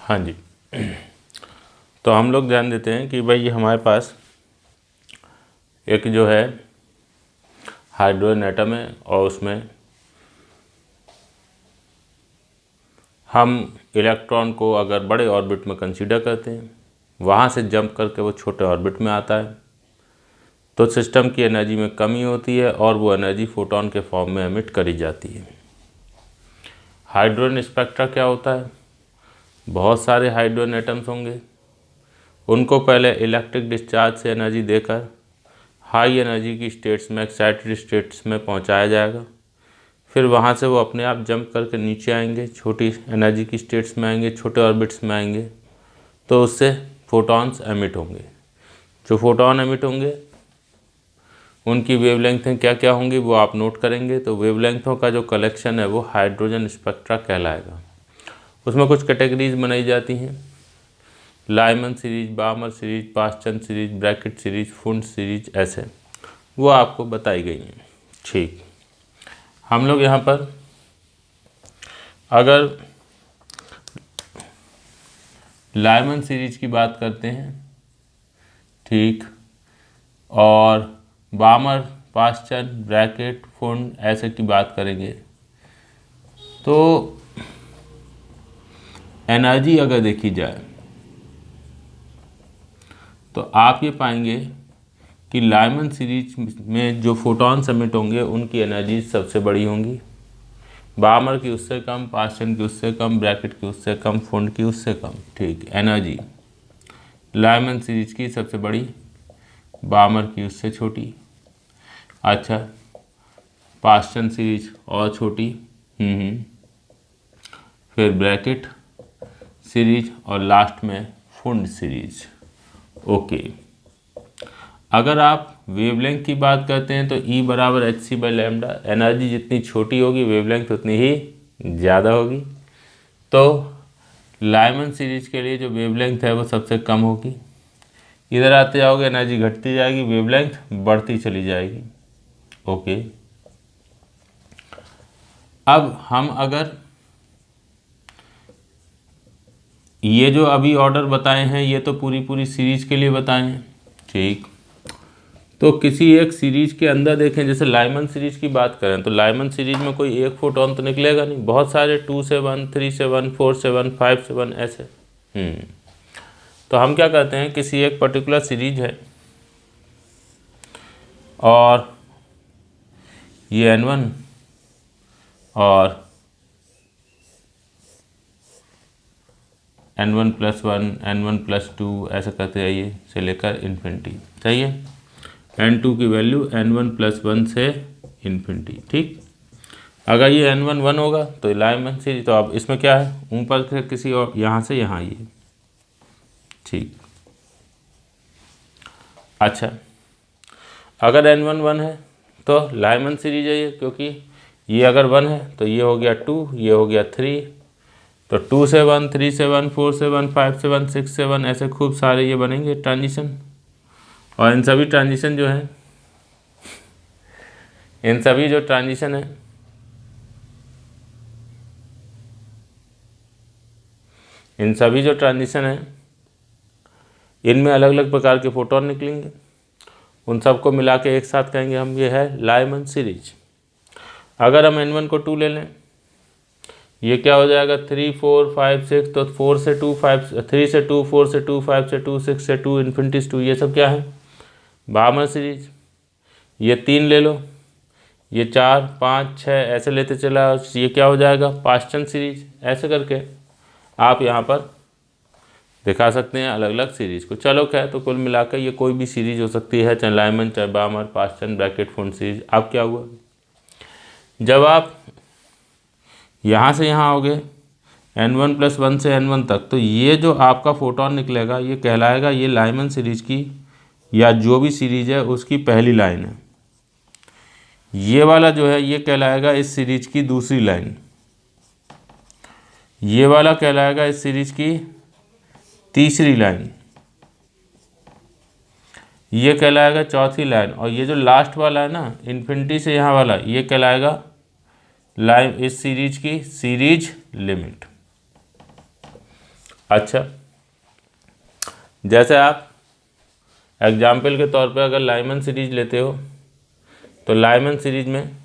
हाँ जी। तो हम लोग ध्यान देते हैं कि भाई ये हमारे पास एक जो है हाइड्रोजन एटम है और उसमें हम इलेक्ट्रॉन को अगर बड़े ऑर्बिट में कंसीडर करते हैं, वहाँ से जंप करके वो छोटे ऑर्बिट में आता है, तो सिस्टम की एनर्जी में कमी होती है और वो एनर्जी फोटोन के फॉर्म में एमिट करी जाती है। हाइड्रोजन स्पेक्ट्रा क्या होता है? बहुत सारे हाइड्रोजन एटम्स होंगे, उनको पहले इलेक्ट्रिक डिस्चार्ज से एनर्जी देकर हाई एनर्जी की स्टेट्स में, एक्साइटेड स्टेट्स में पहुंचाया जाएगा। फिर वहां से वो अपने आप जंप करके नीचे आएंगे, छोटी एनर्जी की स्टेट्स में आएंगे, छोटे ऑर्बिट्स में आएंगे, तो उससे फोटॉन्स एमिट होंगे। जो फोटॉन एमिट होंगे उनकी वेवलेंथें क्या क्या होंगी वो आप नोट करेंगे। तो वेवलेंथों का जो कलेक्शन है वो हाइड्रोजन स्पेक्ट्रा कहलाएगा। उसमें कुछ कैटेगरीज बनाई जाती हैं, Lyman series, Balmer series, Paschen series, Brackett series, Pfund series, ऐसे वो आपको बताई गई हैं। ठीक, हम लोग यहाँ पर अगर लाइमन सीरीज की बात करते हैं, ठीक, और बामर, पास्चन, ब्रैकेट, फुंड ऐसे की बात करेंगे, तो एनर्जी अगर देखी जाए तो आप ये पाएंगे कि लाइमन सीरीज में जो फोटॉन एमिट होंगे उनकी एनर्जी सबसे बड़ी होंगी, बामर की उससे कम, पास्चन की उससे कम, ब्रैकेट की उससे कम, फुंड की उससे कम। ठीक, एनर्जी लाइमन सीरीज की सबसे बड़ी, बामर की उससे छोटी, अच्छा, पास्चन सीरीज और छोटी, फिर ब्रैकेट सीरीज और लास्ट में फुंड सीरीज। ओके, अगर आप वेवलेंथ की बात करते हैं तो E बराबर hc/λ, एनर्जी जितनी छोटी होगी वेवलेंथ उतनी ही ज़्यादा होगी। तो लाइमन सीरीज के लिए जो वेवलेंथ है वो सबसे कम होगी। इधर आते जाओगे एनर्जी घटती जाएगी, वेवलेंथ बढ़ती चली जाएगी। ओके, अब हम अगर ये जो अभी ऑर्डर बताए हैं ये तो पूरी सीरीज के लिए बताए हैं, ठीक। तो किसी एक सीरीज के अंदर देखें, जैसे लाइमन सीरीज की बात करें तो लाइमन सीरीज में कोई एक फोटोन तो निकलेगा नहीं, बहुत सारे 2 से 1, 3 से 1, 4 से 1, 5 से 1 ऐसे। तो हम क्या करते हैं, किसी एक पर्टिकुलर सीरीज है और ये N1 और N1+1, N1+2 ऐसा करते जाइए से लेकर इन्फिनिटी, सही है। N2 की वैल्यू N1+1 से इन्फिनिटी, ठीक। अगर ये N1 1 होगा तो लाइमन सीरीज, तो अब इसमें क्या है, ऊपर से किसी और यहाँ से यहाँ आइए, ठीक। अच्छा, अगर N1 1 है तो लाइमन सीरीज है ये, क्योंकि ये अगर 1 है तो ये हो गया 2, ये हो गया 3, तो 2 से 1, 3 से 1, 4 से 1, 5 से 1, 6 से 1 ऐसे खूब सारे ये बनेंगे ट्रांजिशन। और इन सभी ट्रांजिशन जो है, इन सभी जो ट्रांजिशन है इन सभी जो ट्रांजिशन है इनमें अलग अलग प्रकार के फोटोन निकलेंगे, उन सबको मिला के एक साथ कहेंगे हम ये है लाइमन सीरीज। अगर हम N1 को 2 ले लें, ये क्या हो जाएगा 3, 4, 5, 6, तो 4 से 2, 5, 3 से 2, 4 से 2, 5 से 2, 6 से 2, इन्फिनिटी 2, ये सब क्या है, बामर सीरीज। ये 3 ले लो, ये 4, 5, 6 ऐसे लेते चला, ये क्या हो जाएगा पास्चन सीरीज। ऐसे करके आप यहाँ पर दिखा सकते हैं अलग अलग सीरीज को। चलो खैर, तो कुल मिलाकर ये कोई भी सीरीज हो सकती है, चाहे लाइमन, चाहे बामर, पास्चन, ब्रैकेट, फुंड सीरीज। अब क्या हुआ, जब आप यहाँ से यहाँ आओगे N1+1 से N1 तक, तो ये जो आपका फोटोन निकलेगा ये कहलाएगा, ये लाइमन सीरीज की या जो भी सीरीज है उसकी पहली लाइन है। ये वाला जो है ये कहलाएगा इस सीरीज की दूसरी लाइन, ये वाला कहलाएगा इस सीरीज की तीसरी लाइन, ये कहलाएगा चौथी लाइन, और ये जो लास्ट वाला है ना इन्फिनिटी से यहाँ वाला, ये कहलाएगा लाइन इस सीरीज की सीरीज लिमिट। अच्छा, जैसे आप एग्जाम्पल के तौर पे अगर लाइमन सीरीज लेते हो तो लाइमन सीरीज में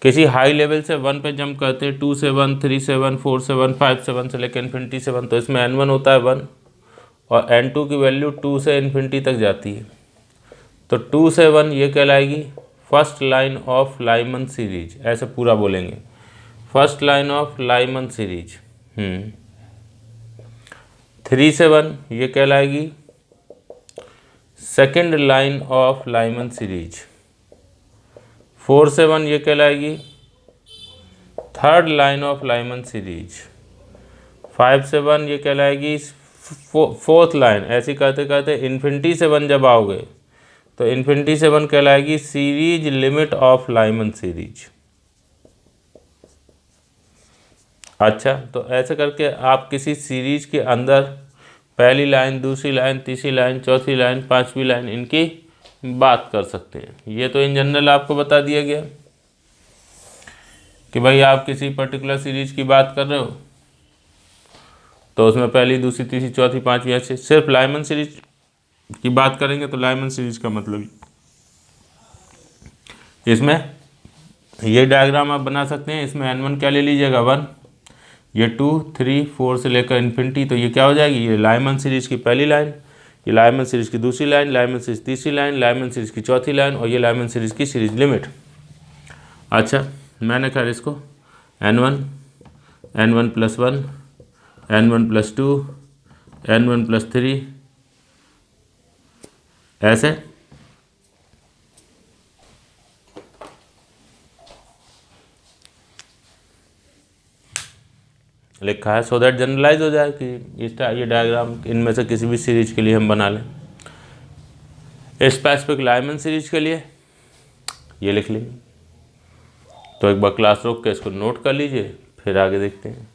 किसी हाई लेवल से 1 पे जंप करते हैं, 2 से 1, 3 से 1, 4 से 1, 5 से 1 से लेकर इन्फिनिटी से 1, तो इसमें n1 होता है 1 और n2 की वैल्यू 2 से इन्फिनिटी तक जाती है। तो 2 से 1 ये कहलाएगी first line of Lyman series, ऐसे पूरा बोलेंगे, first line of Lyman series. 3 से 1 ये कहलाएगी second line of Lyman series. 4 से 1 ये कहलाएगी third line of Lyman series. 5 से 1 ये कहलाएगी फोर्थ लाइन। ऐसे करते करते इन्फिनिटी से 1 जब आओगे तो इन्फिनिटी से 1 कहलाएगी series limit of Lyman series. अच्छा, तो ऐसे करके आप किसी सीरीज के अंदर पहली लाइन, दूसरी लाइन, तीसरी लाइन, चौथी लाइन, पांचवी लाइन, इनकी बात कर सकते हैं। ये तो इन जनरल आपको बता दिया गया कि भाई आप किसी पर्टिकुलर सीरीज की बात कर रहे हो तो उसमें पहली, दूसरी, तीसरी, चौथी, पांचवी, ऐसे सिर्फ लाइमन सीरीज की बात करेंगे तो लाइमन सीरीज का मतलब इसमें ये डायग्राम आप बना सकते हैं। इसमें n1 क्या ले लीजिएगा 1, ये 2, 3, 4 से लेकर इन्फिनिटी, तो ये क्या हो जाएगी, ये लाइमन सीरीज की पहली लाइन, ये लाइमन सीरीज की दूसरी लाइन, लाइमन सीरीज तीसरी लाइन, लाइमन सीरीज की चौथी लाइन और ये लाइमन सीरीज की सीरीज लिमिट। अच्छा, मैंने खैर इसको n1, n1 + 1, n1 + 2, n1 + 3 ऐसे लिखा है सो दैट जनरलाइज हो जाए कि ये डायग्राम इनमें से किसी भी सीरीज के लिए हम बना लें। स्पेसिफिक लाइमन सीरीज के लिए ये लिख लीजिए। तो एक बार क्लास रोक के इसको नोट कर लीजिए, फिर आगे देखते हैं।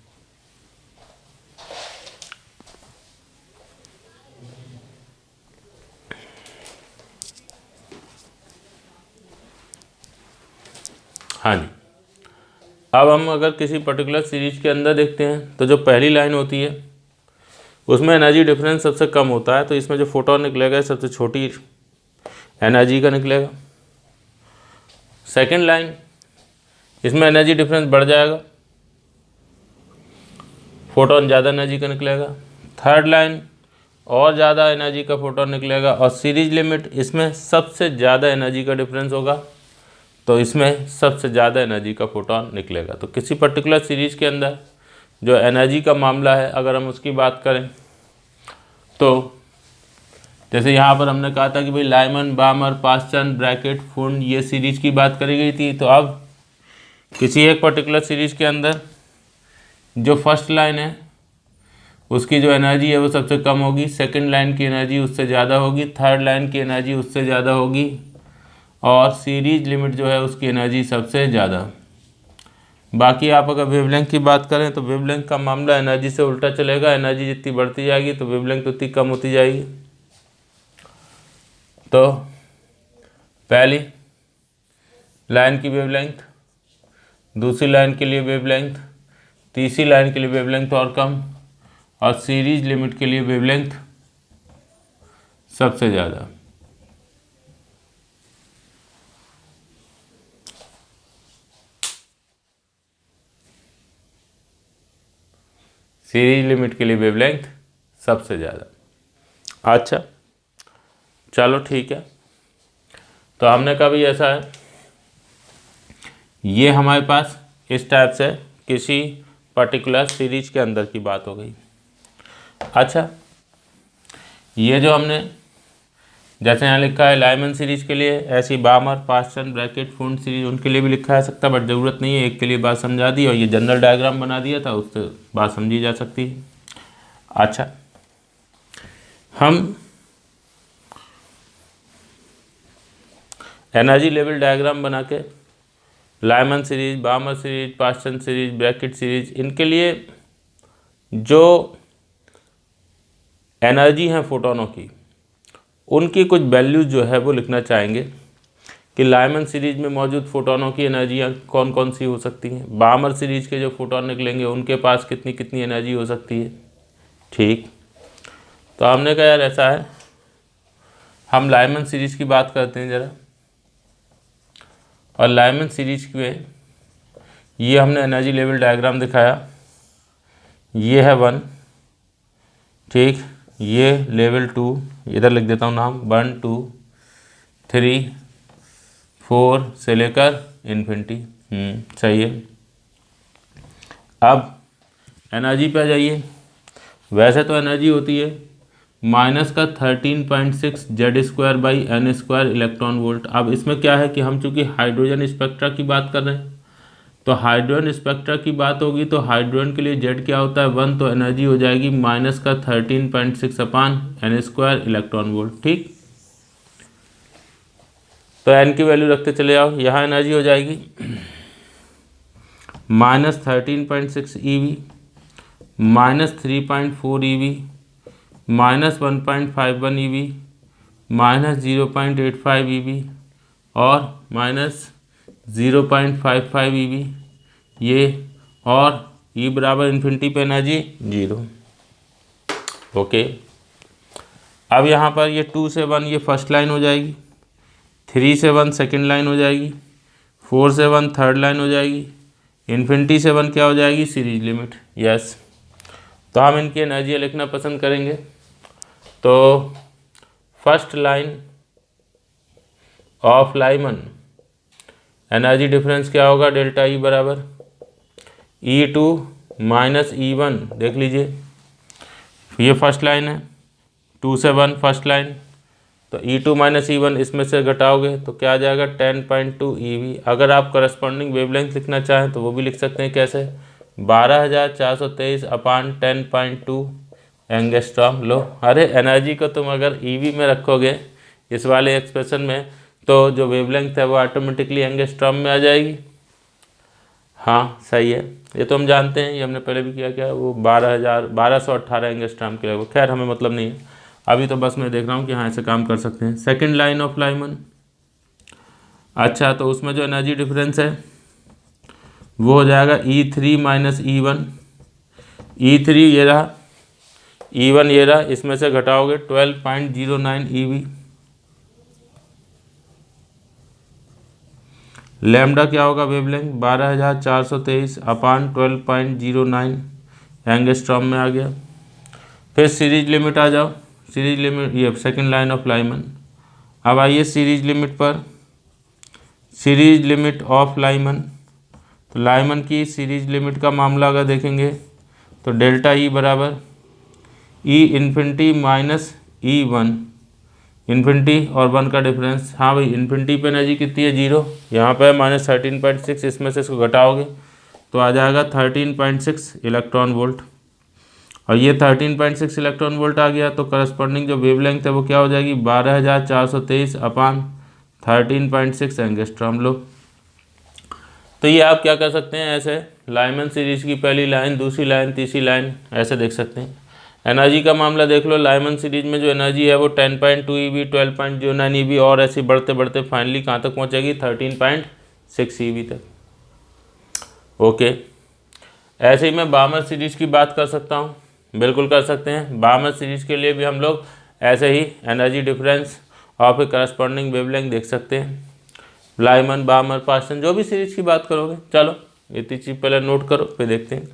हाँ जी, अब हम अगर किसी पर्टिकुलर सीरीज के अंदर देखते हैं तो जो पहली लाइन होती है उसमें एनर्जी डिफरेंस सबसे कम होता है, तो इसमें जो फोटोन निकलेगा सबसे छोटी एनर्जी का निकलेगा। सेकंड लाइन, इसमें एनर्जी डिफरेंस बढ़ जाएगा, फोटोन ज़्यादा एनर्जी का निकलेगा। थर्ड लाइन, और ज़्यादा एनर्जी का फोटोन निकलेगा। और सीरीज लिमिट, इसमें सबसे ज़्यादा एनर्जी का डिफरेंस होगा तो इसमें सबसे ज़्यादा एनर्जी का फोटोन निकलेगा। तो किसी पर्टिकुलर सीरीज के अंदर जो एनर्जी का मामला है अगर हम उसकी बात करें तो जैसे यहाँ पर हमने कहा था कि भाई लाइमन, बामर, पास्चन, ब्रैकेट, फुंड, ये सीरीज की बात करी गई थी। तो अब किसी एक पर्टिकुलर सीरीज के अंदर जो फर्स्ट लाइन है उसकी जो एनर्जी है वो सबसे कम होगी, सेकंड लाइन की एनर्जी उससे ज़्यादा होगी, थर्ड लाइन की एनर्जी उससे ज़्यादा होगी और सीरीज लिमिट जो है उसकी एनर्जी सबसे ज़्यादा। बाकी आप अगर वेवलेंथ की बात करें तो वेवलेंथ का मामला एनर्जी से उल्टा चलेगा। एनर्जी जितनी बढ़ती जाएगी तो वेवलेंथ उतनी कम होती जाएगी। तो पहली लाइन की वेवलेंथ, दूसरी लाइन के लिए वेवलेंथ, तीसरी लाइन के लिए वेवलेंथ और कम और सीरीज लिमिट के लिए वेवलेंथ सबसे ज़्यादा। सीरीज लिमिट के लिए वेवलेंथ सबसे ज़्यादा। अच्छा, चलो ठीक है। तो हमने कहा भी ऐसा है, ये हमारे पास इस टाइप से किसी पर्टिकुलर सीरीज के अंदर की बात हो गई। अच्छा, ये जो हमने जैसे यहाँ लिखा है लाइमन सीरीज के लिए, ऐसी बामर, पास्चन, ब्रैकेट, फुंड सीरीज उनके लिए भी लिखा है सकता, बट ज़रूरत नहीं है। एक के लिए बात समझा दी और ये जनरल डायग्राम बना दिया था, उससे बात समझी जा सकती है। अच्छा, हम एनर्जी लेवल डायग्राम बना के Lyman series, Balmer series, Paschen series, Brackett series, इनके लिए जो एनर्जी हैं फोटोनों की, उनकी कुछ वैल्यूज जो है वो लिखना चाहेंगे कि लाइमन सीरीज में मौजूद फोटोनों की एनर्जियाँ कौन कौन सी हो सकती हैं, बामर सीरीज के जो फोटोन निकलेंगे उनके पास कितनी कितनी एनर्जी हो सकती है। ठीक, तो हमने कहा यार ऐसा है, हम लाइमन सीरीज की बात करते हैं ज़रा। और लाइमन सीरीज में ये हमने एनर्जी लेवल डायग्राम दिखाया, ये है 1, ठीक, ये लेवल 2, इधर लिख देता हूँ नाम, 1 2 3 4 से लेकर इन्फिनिटी। सही है। अब एनर्जी पे आ जाइए। वैसे तो एनर्जी होती है माइनस का 13.6 Z²/n² इलेक्ट्रॉन वोल्ट। अब इसमें क्या है कि हम चूंकि हाइड्रोजन स्पेक्ट्रा की बात कर रहे हैं, तो हाइड्रोजन स्पेक्ट्रा की बात होगी तो हाइड्रोजन के लिए जेड क्या होता है 1, तो एनर्जी हो जाएगी माइनस का 13.6/n² इलेक्ट्रॉन वोल्ट। ठीक, तो एन की वैल्यू रखते चले जाओ, यहाँ एनर्जी हो जाएगी minus 13.6 EV, minus 3.4 EV, minus 1.51 EV, minus 0.85 EV और माइनस 0.55 EV, ये, और E बराबर इन्फिनिटी पे एनर्जी 0। ओके, अब यहाँ पर ये 2 से 1 ये फर्स्ट लाइन हो जाएगी, 3 से 1 सेकेंड लाइन हो जाएगी, 4 से 1 थर्ड लाइन हो जाएगी, इन्फिनिटी से 1 क्या हो जाएगी सीरीज लिमिट। यस, तो हम इनकी एनर्जी लिखना पसंद करेंगे। तो first line of Lyman energy difference क्या होगा, डेल्टा E बराबर E2 माइनस E1। देख लीजिए, ये फर्स्ट लाइन है, 2 से 1 फर्स्ट लाइन, तो E2 माइनस E1 इसमें से घटाओगे तो क्या आ जाएगा 10.2 EV। अगर आप करस्पॉन्डिंग वेवलेंथ लिखना चाहें तो वो भी लिख सकते हैं, कैसे, 12,423/10.2 एंगस्ट्रॉम। लो, अरे एनर्जी को तुम अगर EV में रखोगे इस वाले एक्सप्रेशन में, तो जो वेवलेंथ है वो ऑटोमेटिकली एंगस्ट्रॉम में आ जाएगी। हाँ सही है, ये तो हम जानते हैं, ये हमने पहले भी किया, क्या वो 1218 एंगस्ट्रॉम के लगभग। खैर हमें मतलब नहीं है अभी, तो बस मैं देख रहा हूँ कि हाँ ऐसे काम कर सकते हैं। सेकंड लाइन ऑफ लाइमन, अच्छा तो उसमें जो एनर्जी डिफरेंस है वो हो जाएगा E3 माइनस E1। E3 ये रहा, E1 ये रहा, इसमें से घटाओगे 12.09 EV। लैम्डा क्या होगा वेवलेंथ 12,423/12.09 एंगस्ट्रॉम में आ गया। फिर सीरीज लिमिट आ जाओ, सीरीज लिमिट, ये सेकंड लाइन ऑफ लाइमन। अब आइए सीरीज लिमिट पर, सीरीज लिमिट ऑफ लाइमन, तो लाइमन की सीरीज लिमिट का मामला अगर देखेंगे तो डेल्टा E बराबर E infinity minus E1, infinity और 1 का डिफरेंस। हाँ भाई, इन्फिनिटी पे एनर्जी कितनी है 0, यहाँ पे माइनस 13.6, इसमें से इसको घटाओगे तो आ जाएगा 13.6 इलेक्ट्रॉन वोल्ट। और ये 13.6 इलेक्ट्रॉन वोल्ट आ गया, तो करस्पॉन्डिंग जो वेवलेंथ है वो क्या हो जाएगी 12,423/13.6 एंगस्ट्रॉम। लो, तो ये आप क्या कर सकते हैं, ऐसे लाइमन सीरीज की पहली लाइन, दूसरी लाइन, तीसरी लाइन ऐसे देख सकते हैं। एनर्जी का मामला देख लो, लाइमन सीरीज में जो एनर्जी है वो 10.2 EV, 12.09 EV और ऐसे बढ़ते बढ़ते फाइनली कहाँ तक पहुँचेगी 13.6 EV तक। ओके, ऐसे ही मैं बामर सीरीज की बात कर सकता हूँ, बिल्कुल कर सकते हैं। बामर सीरीज के लिए भी हम लोग ऐसे ही एनर्जी डिफरेंस और फिर करस्पॉन्डिंग वेवलेंथ देख सकते हैं। लाइमन, बामर, पास्टन, जो भी सीरीज की बात करोगे। चलो इतनी चीज़ पहले नोट करो, फिर देखते हैं।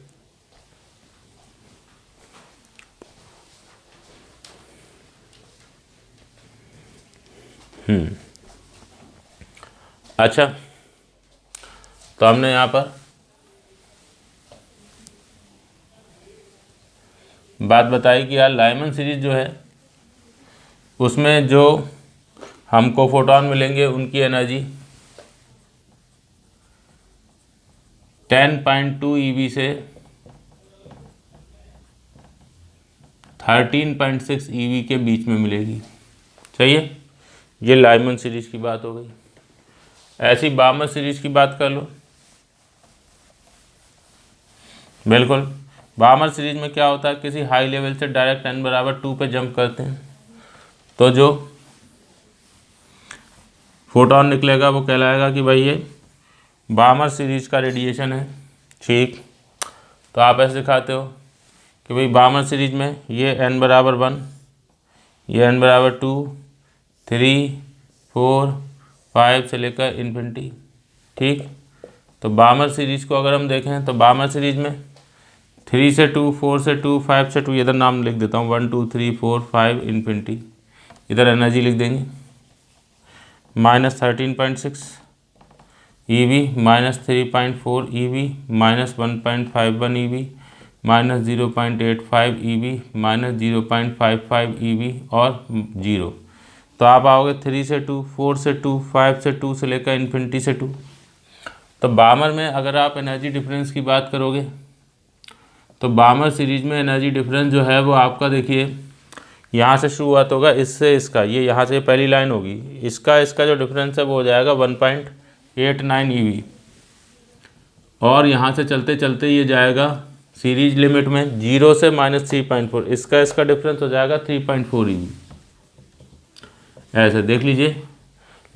अच्छा, तो हमने यहाँ पर बात बताई कि यार लाइमन सीरीज जो है उसमें जो हमको फोटोन मिलेंगे उनकी एनर्जी 10.2 EV से 13.6 EV के बीच में मिलेगी। सही है, ये लाइमन सीरीज की बात हो गई। ऐसी बामर सीरीज की बात कर लो, बिल्कुल। बामर सीरीज में क्या होता है, किसी हाई लेवल से डायरेक्ट n = 2 पे जंप करते हैं, तो जो फोटोन निकलेगा वो कहलाएगा कि भाई ये बामर सीरीज का रेडिएशन है। ठीक, तो आप ऐसे दिखाते हो कि भाई बामर सीरीज में ये n बराबर 1, ये n बराबर 2, 3, 4, 5 से लेकर इन्फिनिटी। ठीक, तो बामर सीरीज को अगर हम देखें तो बामर सीरीज में 3 से 2, 4 से 2, 5 से 2, इधर नाम लिख देता हूँ 1 2 3 4 5 इन्फिनिटी। इधर एनर्जी लिख देंगे -13.6 EV, -3.4 EV, -1.51 EV, -0.85 EV, -0.55 EV और 0। तो आप आओगे 3 से 2, 4 से 2, 5 से 2 से लेकर इन्फिनिटी से 2। तो बामर में अगर आप एनर्जी डिफरेंस की बात करोगे तो बामर सीरीज में एनर्जी डिफरेंस जो है वो आपका देखिए यहाँ से शुरुआत होगा इससे इसका, ये यहाँ से पहली लाइन होगी, इसका जो डिफरेंस है वो हो जाएगा 1.89 EV और यहाँ से चलते चलते ये जाएगा सीरीज लिमिट में 0 से -3.4, इसका डिफरेंस हो जाएगा 3.4 EV। ऐसे देख लीजिए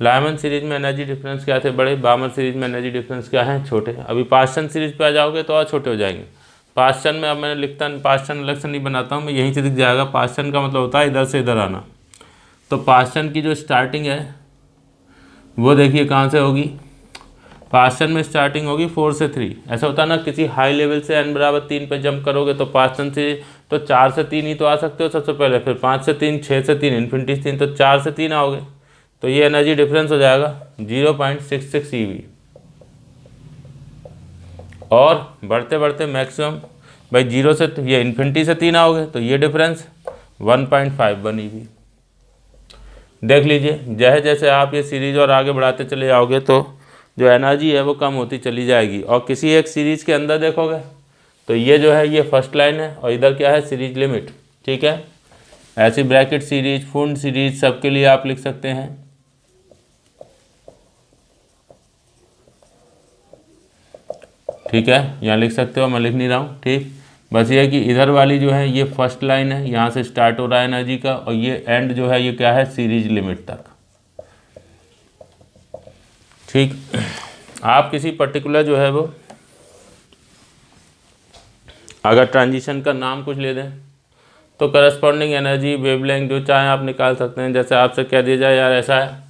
लायमन सीरीज में एनर्जी डिफरेंस क्या थे बड़े, बामर सीरीज में एनर्जी डिफरेंस क्या है छोटे। अभी पास्टन सीरीज पे आ जाओगे तो और छोटे हो जाएंगे। पास्टन में अब मैंने लिखता पास्टन अलग से नहीं बनाता हूँ मैं, यहीं से दिख जाएगा। पास्टन का मतलब होता है इधर से इधर आना। तो पास्टन की जो स्टार्टिंग है वो देखिए कहाँ से होगी, पास्टन में स्टार्टिंग होगी 4 से 3। ऐसा होता है ना, किसी हाई लेवल से n बराबर 3 पे जंप करोगे तो पास्टन से तो 4 से 3 ही तो आ सकते हो सबसे पहले, फिर 5 से 3, 6 से 3, इन्फिनिटी 3, तो 4 से 3 आओगे तो ये एनर्जी डिफरेंस हो जाएगा 0.66 EV। और बढ़ते बढ़ते मैक्सिमम भाई 0 से ये इन्फिनिटी से 3 आओगे तो ये डिफरेंस 1.51 EV। देख लीजिए जैसे जैसे आप ये सीरीज और आगे बढ़ाते चले जाओगे तो जो एनर्जी है वो कम होती चली जाएगी। और किसी एक सीरीज के अंदर देखोगे तो ये जो है ये फर्स्ट लाइन है और इधर क्या है सीरीज लिमिट। ठीक है, ऐसी ब्रैकेट सीरीज, फुंड सीरीज सबके लिए आप लिख सकते हैं। ठीक है, यहाँ लिख सकते हो, मैं लिख नहीं रहा हूँ। ठीक, बस ये है कि इधर वाली जो है ये फर्स्ट लाइन है, यहाँ से स्टार्ट हो रहा है एनर्जी का, और ये एंड जो है ये क्या है सीरीज लिमिट तक। ठीक, आप किसी पर्टिकुलर जो है वो अगर ट्रांजिशन का नाम कुछ ले दें तो करस्पॉन्डिंग एनर्जी वेवलेंथ जो चाहे आप निकाल सकते हैं। जैसे आपसे कह दिया जाए यार ऐसा है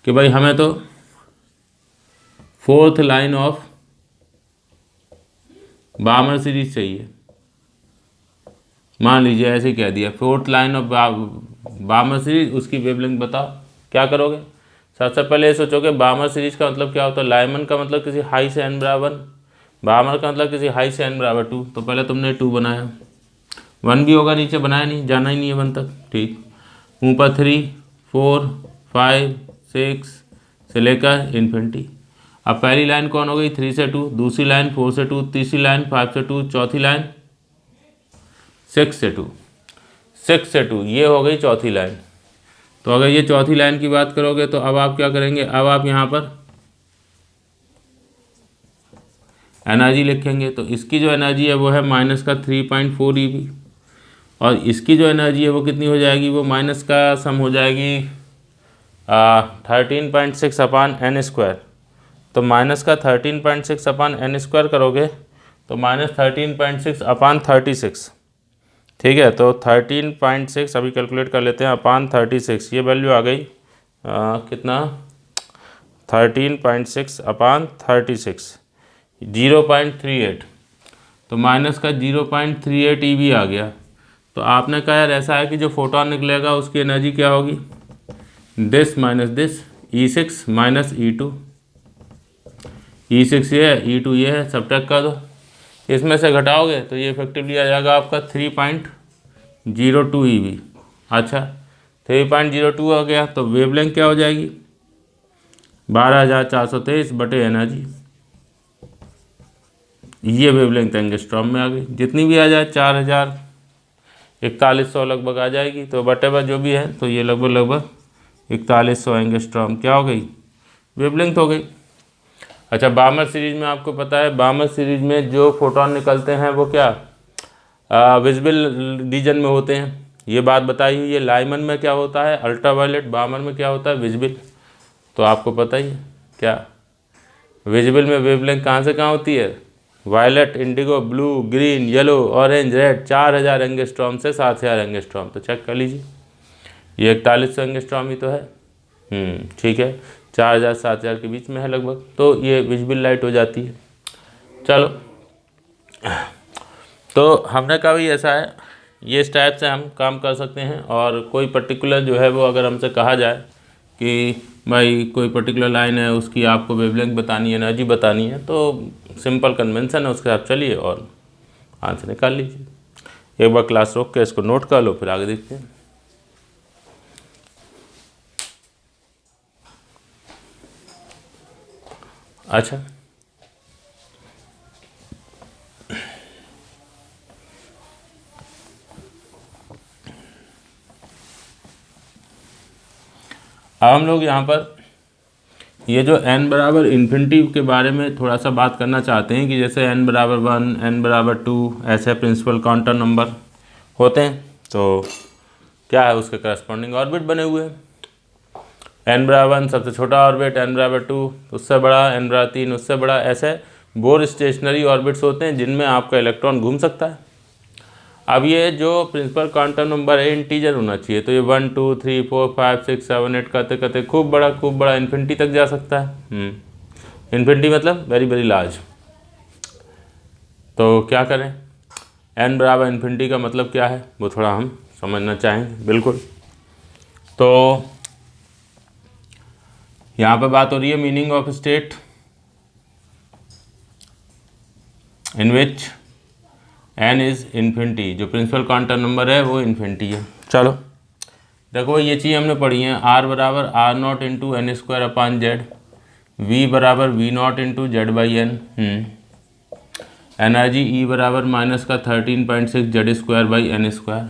कि भाई हमें तो 4th लाइन ऑफ बामर सीरीज चाहिए, मान लीजिए ऐसे ही कह दिया 4th लाइन ऑफ बामर सीरीज, उसकी वेवलेंथ बताओ। क्या करोगे, सबसे पहले ये सोचोगे बामर सीरीज का मतलब क्या होता है। लाइमन का मतलब किसी हाई से n बराबर 1, बामर का मतलब किसी हाई से n बराबर 2। तो पहले तुमने 2 बनाया, 1 भी होगा नीचे, बनाया नहीं, जाना ही नहीं है 1 तक। ठीक, ऊपर 3, 4, 5, 6 से लेकर इन्फिनिटी। अब पहली लाइन कौन हो गई 3 से 2, दूसरी लाइन 4 से 2, तीसरी लाइन 5 से 2, चौथी लाइन 6 से 2, 6 से 2, ये हो गई चौथी लाइन। तो अगर ये चौथी लाइन की बात करोगे तो अब आप क्या करेंगे, अब आप यहाँ पर एनर्जी लिखेंगे। तो इसकी जो एनर्जी है वो है -3.4 EV और इसकी जो एनर्जी है वो कितनी हो जाएगी, वो माइनस का सम हो जाएगी 13.6 अपान n²। तो माइनस का 13.6 अपान n² करोगे तो -13.6 अपान 36। ठीक है, तो 13.6 अभी कैलकुलेट कर लेते हैं अपान 36, ये वैल्यू आ गई कितना 13.6 अपान 36, 0.38। तो माइनस का 0.38 EV आ गया। तो आपने कहा यार ऐसा है कि जो फोटोन निकलेगा उसकी एनर्जी क्या होगी, this minus this, E6 minus E2, E6 ये है, E2 ये है, सब्ट्रैक्ट कर दो, इसमें से घटाओगे तो ये इफेक्टिवली आ जाएगा आपका 3.02 EV। अच्छा 3.02 आ गया तो वेवलेंथ क्या हो जाएगी 12,423 बटे एनर्जी, ये वेवलेंथ एंगस्ट्रॉम में आ गई। जितनी भी आ जाए 4,4100 लगभग आ जाएगी। तो बटे जो भी है तो ये लगभग 4100 एंगस्ट्रॉम क्या हो गई वेवलेंथ हो गई। अच्छा बामर सीरीज में आपको पता है, बामर सीरीज में जो फोटोन निकलते हैं वो क्या विजिबल रीजन में होते हैं। ये बात बताई हुई है। लाइमन में क्या होता है अल्ट्रावायलेट, बामर में क्या होता है विजिबल। तो आपको पता ही है क्या, विजिबल में वेवलेंथ कहाँ से कहाँ होती है, violet, indigo, blue, green, yellow, orange, red, 4000 angstrom से 7000 एंगस्ट्रॉम। तो चेक कर लीजिए, ये 4100 एंगस्ट्रॉम ही तो है। ठीक है, 4000 7000 के बीच में है लगभग, तो ये विजिबल लाइट हो जाती है। चलो, तो हमने कहा भी ऐसा है, ये इस टाइप से हम काम कर सकते हैं। और कोई पर्टिकुलर जो है वो अगर हमसे कहा जाए कि भाई कोई पर्टिकुलर लाइन है, उसकी आपको वेवलेंथ बतानी है, एनर्जी बतानी है, तो सिंपल कन्वेंशन है, उसके साथ चलिए और आंसर निकाल लीजिए। एक बार क्लास रोक के इसको नोट कर लो, फिर आगे देखते हैं। अच्छा, अब हम लोग यहाँ पर ये जो n बराबर इन्फिनिटी के बारे में थोड़ा सा बात करना चाहते हैं कि जैसे n बराबर 1, n बराबर 2 ऐसे प्रिंसिपल क्वांटम नंबर होते हैं, तो क्या है उसके करस्पॉन्डिंग ऑर्बिट बने हुए हैं। n बराबर 1 सबसे छोटा ऑर्बिट, n बराबर 2 उससे बड़ा, n बराबर 3 उससे बड़ा, ऐसे बोर स्टेशनरी ऑर्बिट्स होते हैं जिनमें आपका इलेक्ट्रॉन घूम सकता है। अब ये जो प्रिंसिपल क्वांटम नंबर है इंटीजर होना चाहिए, तो ये 1 2 3 4 5 6 7 8 करते करते खूब बड़ा इन्फिनिटी तक जा सकता है। इन्फिनिटी मतलब वेरी वेरी लार्ज। तो क्या करें, n बराबर इन्फिनिटी का मतलब क्या है वो थोड़ा हम समझना चाहेंगे। बिल्कुल, तो यहाँ पे बात हो रही है meaning of state in which n is infinity. जो प्रिंसिपल क्वांटम नंबर है वो इन्फिनिटी है। चलो देखो, ये चीज़ हमने पढ़ी है, r बराबर r0 into n square upon z, v बराबर v0 into z by n, energy E बराबर माइनस का 13.6 z square by n square,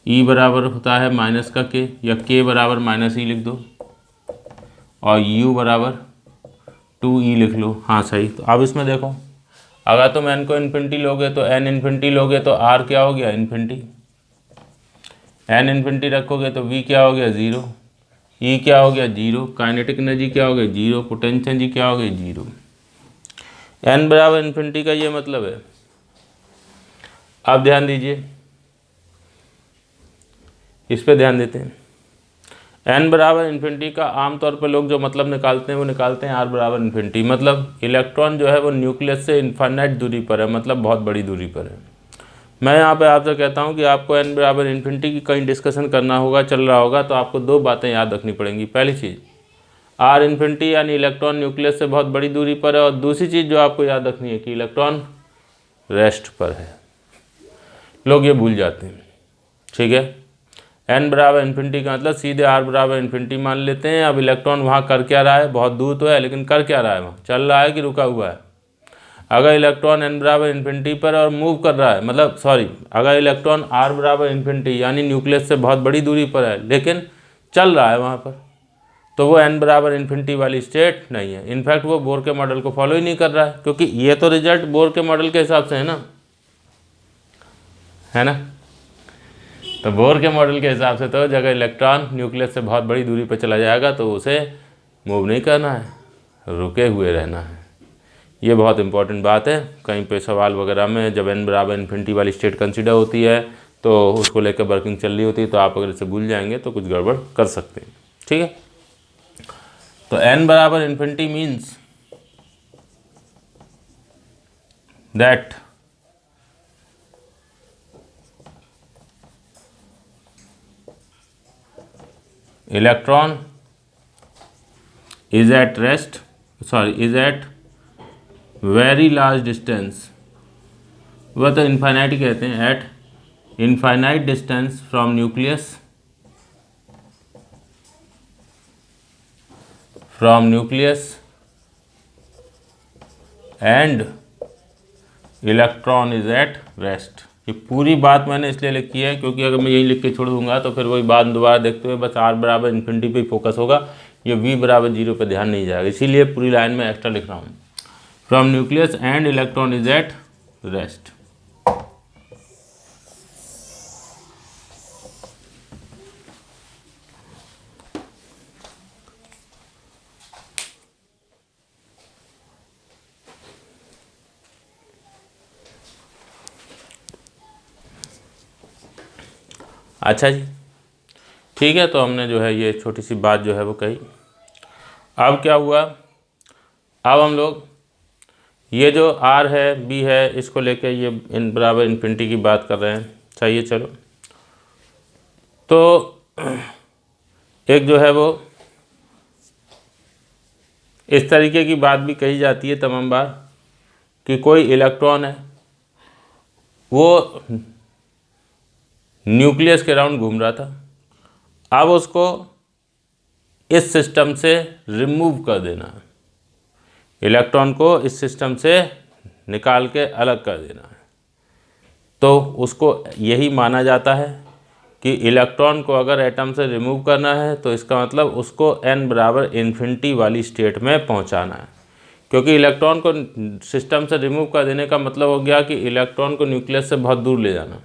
E बराबर होता है माइनस का k, या k बराबर माइनस ई लिख दो, और U बराबर 2e लिख लो। हाँ सही। तो अब इसमें देखो, अगर तुम n को इन्फिनिटी लोगे तो n इन्फिनिटी लोगे तो r क्या हो गया इन्फिनिटी, n इन्फिनिटी रखोगे तो v क्या हो गया 0, E क्या हो गया 0, काइनेटिक एनर्जी क्या हो गई 0, पोटेंशियल एनर्जी क्या हो गई 0। n बराबर इन्फिनिटी का ये मतलब है। अब ध्यान दीजिए, इस पे ध्यान देते हैं। n बराबर इन्फिनिटी का आमतौर पर लोग जो मतलब निकालते हैं वो निकालते हैं r बराबर इन्फिनिटी, मतलब इलेक्ट्रॉन जो है वो न्यूक्लियस से इनफाइनाइट दूरी पर है, मतलब बहुत बड़ी दूरी पर है। मैं यहाँ पे आपसे कहता हूँ कि आपको n बराबर इन्फिनिटी की कहीं डिस्कशन करना होगा, चल रहा होगा, तो आपको दो बातें याद रखनी पड़ेंगी। पहली चीज़, r इन्फिनिटी यानी इलेक्ट्रॉन न्यूक्लियस से बहुत बड़ी दूरी पर है, और दूसरी चीज़ जो आपको याद रखनी है कि इलेक्ट्रॉन रेस्ट पर है। लोग ये भूल जाते हैं। ठीक है, n बराबर इन्फिनिटी का मतलब सीधे r बराबर इन्फिनिटी मान लेते हैं। अब इलेक्ट्रॉन वहाँ कर क्या रहा है, बहुत दूर तो है लेकिन कर क्या रहा है, वहाँ चल रहा है कि रुका हुआ है। अगर इलेक्ट्रॉन n बराबर इन्फिनिटी पर और मूव कर रहा है, मतलब सॉरी, अगर इलेक्ट्रॉन r बराबर इन्फिनिटी यानी न्यूक्लियस से बहुत बड़ी दूरी पर है लेकिन चल रहा है वहाँ पर, तो वो n बराबर इन्फिनिटी वाली स्टेट नहीं है। इनफैक्ट वो बोर के मॉडल को फॉलो ही नहीं कर रहा है, क्योंकि ये तो रिजल्ट बोर के मॉडल के हिसाब से है ना, है ना। तो बोर के मॉडल के हिसाब से तो जगह इलेक्ट्रॉन न्यूक्लियस से बहुत बड़ी दूरी पर चला जाएगा तो उसे मूव नहीं करना है, रुके हुए रहना है। ये बहुत इंपॉर्टेंट बात है। कहीं पे सवाल वगैरह में जब n बराबर इन्फिनिटी वाली स्टेट कंसिडर होती है तो उसको लेकर वर्किंग चल रही होती है, तो आप अगर इसे भूल जाएंगे तो कुछ गड़बड़ कर सकते हैं। ठीक है, तो n बराबर infinity means that electron is at rest, sorry is at very large distance, वह तो इनफाइनाइट कहते हैं, at infinite distance from nucleus, and electron is at rest. ये पूरी बात मैंने इसलिए लिखी है क्योंकि अगर मैं यही लिख के छोड़ दूंगा तो फिर वही बात दोबारा देखते हुए बस r बराबर इन्फिनिटी पे ही फोकस होगा, ये v बराबर 0 पे ध्यान नहीं जाएगा। इसीलिए पूरी लाइन में एक्स्ट्रा लिख रहा हूँ, from nucleus and electron is at rest. अच्छा जी, ठीक है। तो हमने जो है ये छोटी सी बात जो है वो कही। अब क्या हुआ, अब हम लोग ये जो आर है बी है इसको लेके ये इन बराबर इन्फिनिटी की बात कर रहे हैं। सही है, चलो। तो एक जो है वो इस तरीके की बात भी कही जाती है तमाम बार कि कोई इलेक्ट्रॉन है वो न्यूक्लियस के अराउंड घूम रहा था, अब उसको इस सिस्टम से रिमूव कर देना है, इलेक्ट्रॉन को इस सिस्टम से निकाल के अलग कर देना है। तो उसको यही माना जाता है कि इलेक्ट्रॉन को अगर एटम से रिमूव करना है तो इसका मतलब उसको n बराबर इन्फिनिटी वाली स्टेट में पहुंचाना है, क्योंकि इलेक्ट्रॉन को सिस्टम से रिमूव कर देने का मतलब हो गया कि इलेक्ट्रॉन को न्यूक्लियस से बहुत दूर ले जाना।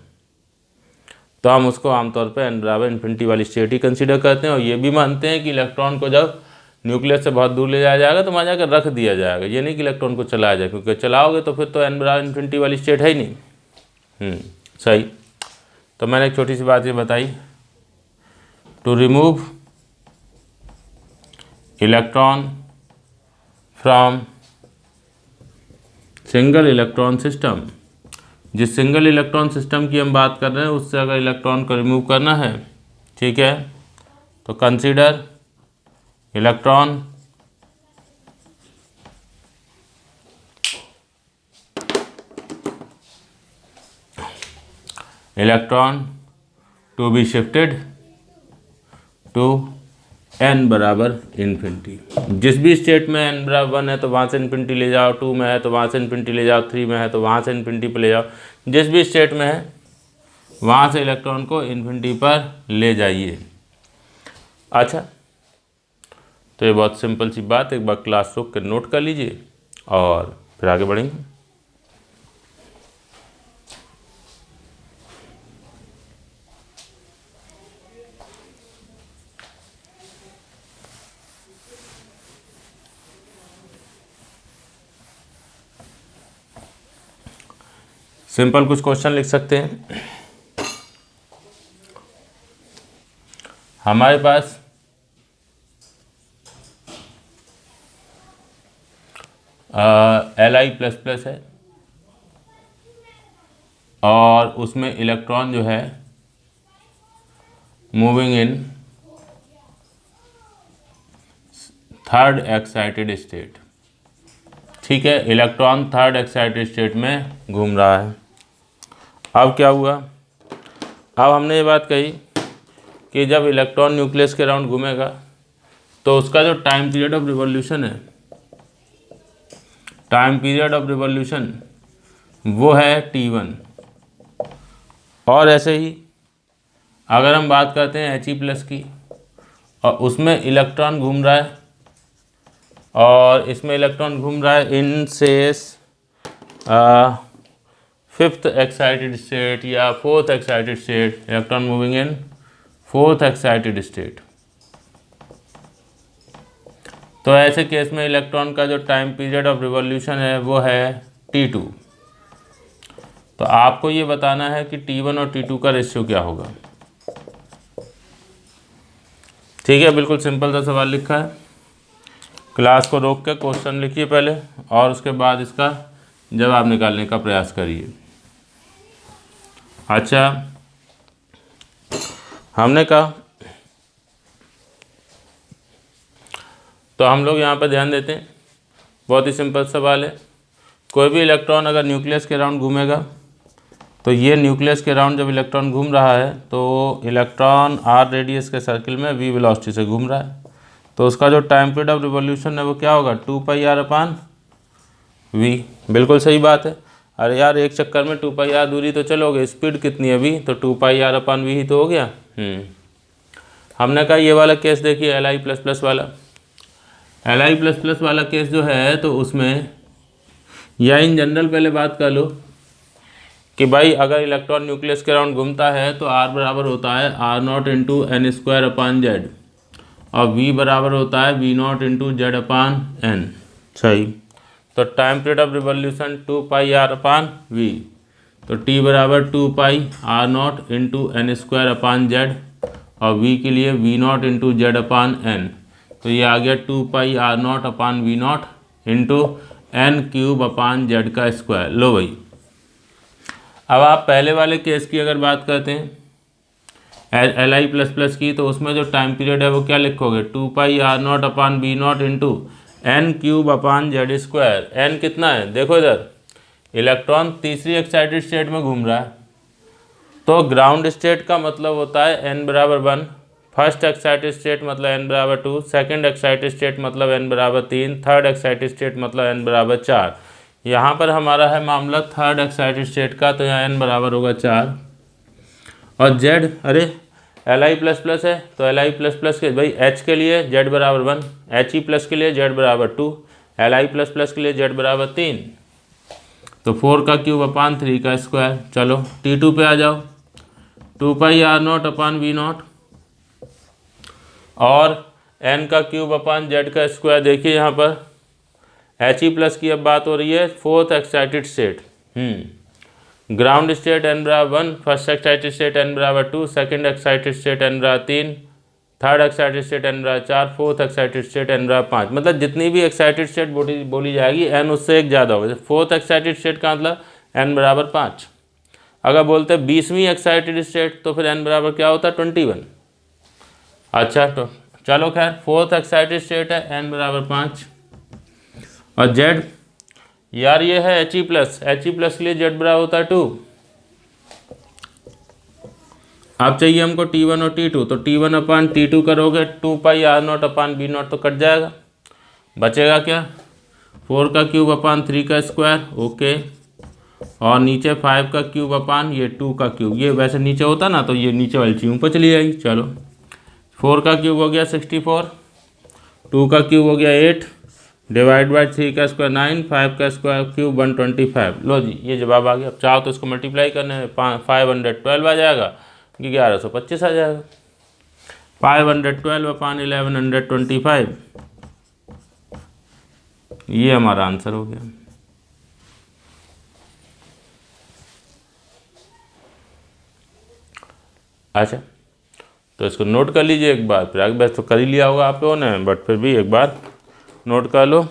तो हम उसको आमतौर पर n बराबर इन्फिनिटी वाली स्टेट ही कंसीडर करते हैं, और ये भी मानते हैं कि इलेक्ट्रॉन को जब न्यूक्लियस से बहुत दूर ले जाया जाएगा तो वहाँ जाकर रख दिया जाएगा, ये नहीं कि इलेक्ट्रॉन को चलाया जाए, क्योंकि चलाओगे तो फिर तो n बराबर इन्फिनिटी वाली स्टेट है ही नहीं। सही। तो मैंने एक छोटी सी बात ये बताई, to remove electron from single electron system, जिस सिंगल इलेक्ट्रॉन सिस्टम की हम बात कर रहे हैं उससे अगर इलेक्ट्रॉन को रिमूव करना है, ठीक है, तो consider electron to be shifted to n बराबर इन्फिनिटी। जिस भी स्टेट में n बराबर 1 है तो वहाँ से इन्फिनिटी ले जाओ, 2 में है तो वहाँ से इन्फिनिटी ले जाओ, 3 में है तो वहाँ से इन्फिनिटी पर ले जाओ, जिस भी स्टेट में है वहाँ से इलेक्ट्रॉन को इन्फिनिटी पर ले जाइए। अच्छा, तो ये बहुत सिंपल सी बात, एक बार क्लास रुक कर नोट कर लीजिए और फिर आगे बढ़ेंगे। सिंपल कुछ क्वेश्चन लिख सकते हैं। हमारे पास Li++ है और उसमें इलेक्ट्रॉन जो है moving in third excited state. ठीक है, इलेक्ट्रॉन थर्ड एक्साइटेड स्टेट में घूम रहा है। अब क्या हुआ, अब हमने ये बात कही कि जब इलेक्ट्रॉन न्यूक्लियस के अराउंड घूमेगा तो उसका जो टाइम पीरियड ऑफ रिवॉल्यूशन है, टाइम पीरियड ऑफ रिवॉल्यूशन वो है t1। और ऐसे ही अगर हम बात करते हैं He+ की और उसमें इलेक्ट्रॉन घूम रहा है और इसमें इलेक्ट्रॉन घूम रहा है इन सेस फिफ्थ एक्साइटेड स्टेट या fourth excited state, electron moving in fourth excited state. तो ऐसे केस में इलेक्ट्रॉन का जो टाइम पीरियड ऑफ रिवॉल्यूशन है वो है t2। तो आपको ये बताना है कि t1 और t2 का रेशियो क्या होगा। ठीक है, बिल्कुल सिंपल सा सवाल लिखा है। क्लास को रोक के क्वेश्चन लिखिए पहले और उसके बाद इसका जवाब निकालने का प्रयास करिए। अच्छा, हमने कहा तो हम लोग यहाँ पर ध्यान देते हैं, बहुत ही सिंपल सवाल है। कोई भी इलेक्ट्रॉन अगर न्यूक्लियस के अराउंड घूमेगा तो ये न्यूक्लियस के अराउंड जब इलेक्ट्रॉन घूम रहा है तो इलेक्ट्रॉन r रेडियस के सर्किल में v वेलोसिटी से घूम रहा है, तो उसका जो टाइम पीरियड ऑफ रिवॉल्यूशन है वो क्या होगा, 2πr/v। बिल्कुल सही बात है। अरे यार, एक चक्कर में 2πr दूरी तो चलोगे, स्पीड कितनी है v, तो 2πr/v ही तो हो गया। हमने कहा ये वाला केस देखिए, Li++ वाला, Li++ वाला केस जो है तो उसमें या इन जनरल पहले बात कर लो कि भाई अगर इलेक्ट्रॉन न्यूक्लियस के अराउंड घूमता है तो r बराबर होता है r0 × n² और v बराबर होता है v0 × z/n। सही। तो time period of revolution 2πr/v। तो टी बराबर 2πr0 into n square upon z, और वी के लिए v0 into z upon N. तो ये आ गया 2πr0 upon v0 into n cube upon z का स्क्वायर। लो भाई, अब आप पहले वाले केस की अगर बात करते हैं Li++ की, तो उसमें जो टाइम पीरियड है वो क्या लिखोगे, 2πr0 upon v0 into n cube upon z square. N कितना है, देखो इधर इलेक्ट्रॉन तीसरी एक्साइटेड स्टेट में घूम रहा है, तो ग्राउंड स्टेट का मतलब होता है n बराबर 1, फर्स्ट एक्साइटेड स्टेट मतलब n बराबर 2, सेकेंड एक्साइटेड स्टेट मतलब n बराबर 3, थर्ड एक्साइटेड स्टेट मतलब n बराबर 4। यहाँ पर हमारा है मामला थर्ड एक्साइटेड स्टेट का, तो यहाँ n बराबर होगा 4। और z, अरे Li++ है तो Li++ के भाई H के लिए z बराबर 1, He+ के लिए z बराबर 2, Li++ के लिए z बराबर 3, तो 4 का क्यूब अपान 3 का स्क्वायर। चलो T2 पे आ जाओ, 2πr0 अपान v0 और n का क्यूब अपान z का स्क्वायर। देखिए यहाँ पर He+ की अब बात हो रही है fourth excited state. Ground state n बराबर 1, फर्स्ट एक्साइटेड स्टेट n बराबर 2, सेकेंड एक्साइटेड स्टेट n बराबर 3, थर्ड एक्साइटेड स्टेट n बराबर 4, फोर्थ एक्साइटेड स्टेट n बराबर 5। मतलब जितनी भी एक्साइटेड स्टेट बोली जाएगी n उससे एक ज़्यादा होगा। फोर्थ एक्साइटेड स्टेट का मतलब n बराबर 5। अगर बोलते हैं 20वीं एक्साइटेड स्टेट तो फिर n बराबर क्या होता है, 21। अच्छा, तो चलो खैर फोर्थ एक्साइटेड स्टेट है, n बराबर 5। और z, यार ये है He+, He+ के लिए z बराबर होता है 2। अब चाहिए हमको T1 और T2, तो T1 अपान T2 करोगे 2πr0 अपान v0 तो कट जाएगा, बचेगा क्या, 4 का क्यूब अपान 3 का स्क्वायर, ओके, और नीचे 5 का क्यूब अपान ये 2 का क्यूब। ये वैसे नीचे होता ना तो ये नीचे वाली चीज़ ऊपर चली जाएगी। चलो 4 का क्यूब हो गया 64, 2 का क्यूब हो गया 8, डिवाइड बाई 3 का स्क्वायर 9, 5 का स्क्वायर क्यूब 125। लो जी, ये जवाब आ गया। अब चाहो तो इसको मल्टीप्लाई करने में 512 आ जाएगा कि 1125 आ जाएगा। 512 अपान 1125, ये हमारा आंसर हो गया। अच्छा, तो इसको नोट कर लीजिए एक बार, फिर आगे बस तो कर ही लिया होगा आप लोगों ने, बट फिर भी एक बार नोट कर लो।